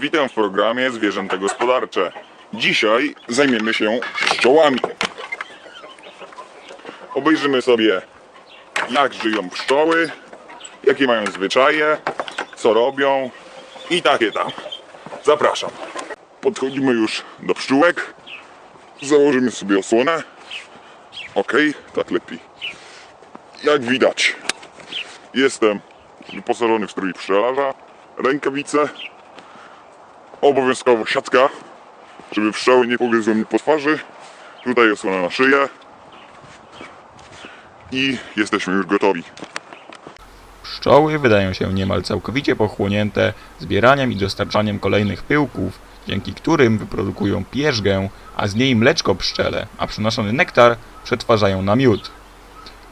Witam w programie Zwierzęta Gospodarcze. Dzisiaj zajmiemy się pszczołami. Obejrzymy sobie, jak żyją pszczoły, jakie mają zwyczaje, co robią i takie tam. Zapraszam. Podchodzimy już do pszczółek. Założymy sobie osłonę. Ok, tak lepiej. Jak widać, jestem wyposażony w strój pszczelarza, rękawice, obowiązkowo siatka, żeby pszczoły nie pogryzły mnie po twarzy. Tutaj osłona na szyję i jesteśmy już gotowi. Pszczoły wydają się niemal całkowicie pochłonięte zbieraniem i dostarczaniem kolejnych pyłków, dzięki którym wyprodukują pierzgę, a z niej mleczko pszczele, a przenoszony nektar przetwarzają na miód.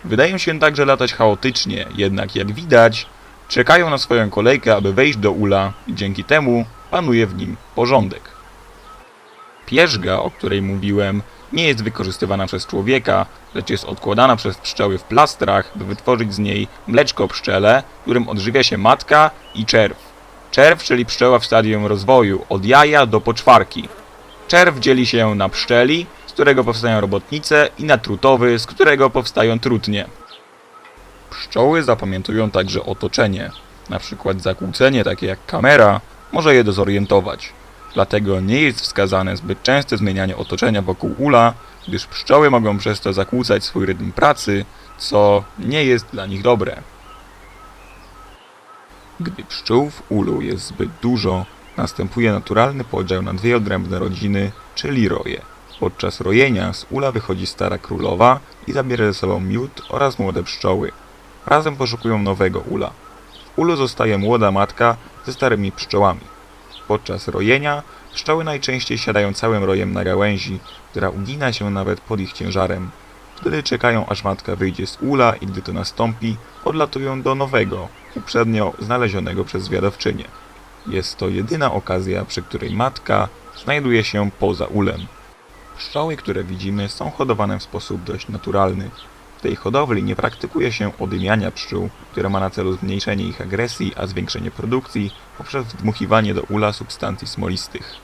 Wydają się także latać chaotycznie, jednak jak widać, czekają na swoją kolejkę, aby wejść do ula i dzięki temu panuje w nim porządek. Pierzga, o której mówiłem, nie jest wykorzystywana przez człowieka, lecz jest odkładana przez pszczoły w plastrach, by wytworzyć z niej mleczko pszczele, którym odżywia się matka i czerw. Czerw, czyli pszczoła w stadium rozwoju, od jaja do poczwarki. Czerw dzieli się na pszczeli, z którego powstają robotnice, i na trutowy, z którego powstają trutnie. Pszczoły zapamiętują także otoczenie. Na przykład zakłócenie takie jak kamera może je dezorientować. Dlatego nie jest wskazane zbyt częste zmienianie otoczenia wokół ula, gdyż pszczoły mogą przez to zakłócać swój rytm pracy, co nie jest dla nich dobre. Gdy pszczół w ulu jest zbyt dużo, następuje naturalny podział na dwie odrębne rodziny, czyli roje. Podczas rojenia z ula wychodzi stara królowa i zabiera ze sobą miód oraz młode pszczoły. Razem poszukują nowego ula. W ulu zostaje młoda matka ze starymi pszczołami. Podczas rojenia pszczoły najczęściej siadają całym rojem na gałęzi, która ugina się nawet pod ich ciężarem. Wtedy czekają, aż matka wyjdzie z ula i gdy to nastąpi, odlatują do nowego, uprzednio znalezionego przez zwiadowczynię. Jest to jedyna okazja, przy której matka znajduje się poza ulem. Pszczoły, które widzimy, są hodowane w sposób dość naturalny. W tej hodowli nie praktykuje się odymiania pszczół, które ma na celu zmniejszenie ich agresji, a zwiększenie produkcji poprzez wdmuchiwanie do ula substancji smolistych.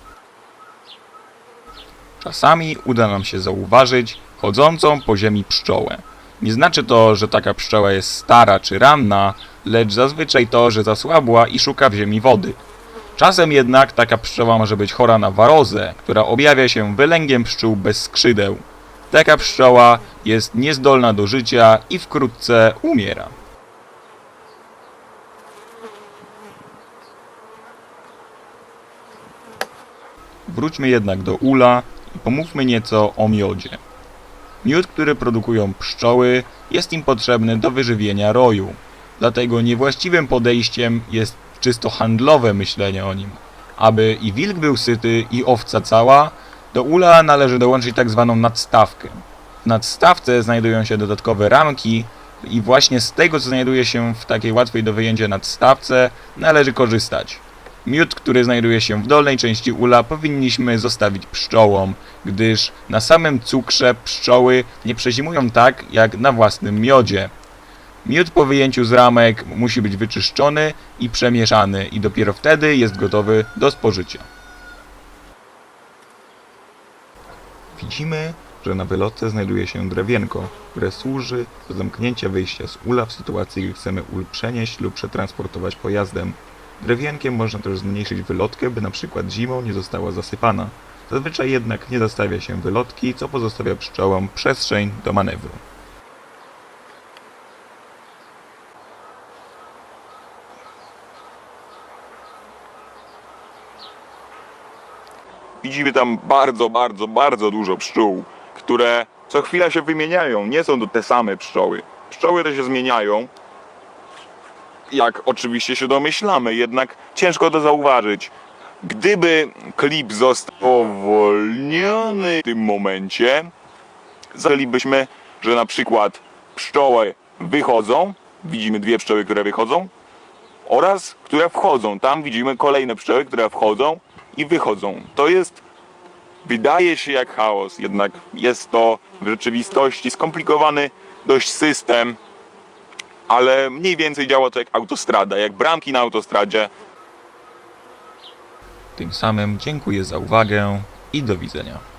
Czasami uda nam się zauważyć chodzącą po ziemi pszczołę. Nie znaczy to, że taka pszczoła jest stara czy ranna, lecz zazwyczaj to, że zasłabła i szuka w ziemi wody. Czasem jednak taka pszczoła może być chora na warozę, która objawia się wylęgiem pszczół bez skrzydeł. Taka pszczoła jest niezdolna do życia i wkrótce umiera. Wróćmy jednak do ula i pomówmy nieco o miodzie. Miód, który produkują pszczoły, jest im potrzebny do wyżywienia roju. Dlatego niewłaściwym podejściem jest czysto handlowe myślenie o nim. Aby i wilk był syty, i owca cała, do ula należy dołączyć tak zwaną nadstawkę. W nadstawce znajdują się dodatkowe ramki i właśnie z tego, co znajduje się w takiej łatwej do wyjęcia nadstawce, należy korzystać. Miód, który znajduje się w dolnej części ula, powinniśmy zostawić pszczołom, gdyż na samym cukrze pszczoły nie przezimują tak, jak na własnym miodzie. Miód po wyjęciu z ramek musi być wyczyszczony i przemieszany i dopiero wtedy jest gotowy do spożycia. Widzimy, że na wylotce znajduje się drewienko, które służy do zamknięcia wyjścia z ula w sytuacji, gdy chcemy ul przenieść lub przetransportować pojazdem. Drewienkiem można też zmniejszyć wylotkę, by na przykład zimą nie została zasypana. Zazwyczaj jednak nie zostawia się wylotki, co pozostawia pszczołom przestrzeń do manewru. Widzimy tam bardzo dużo pszczół, które co chwila się wymieniają. Nie są to te same pszczoły. Pszczoły te się zmieniają, jak oczywiście się domyślamy, jednak ciężko to zauważyć. Gdyby klip został powolniony w tym momencie, zauważylibyśmy, że na przykład pszczoły wychodzą, widzimy dwie pszczoły, które wychodzą, oraz które wchodzą. Tam widzimy kolejne pszczoły, które wchodzą i wychodzą. To jest, wydaje się jak chaos, jednak jest to w rzeczywistości skomplikowany dość system, ale mniej więcej działa to jak autostrada, jak bramki na autostradzie. Tym samym dziękuję za uwagę i do widzenia.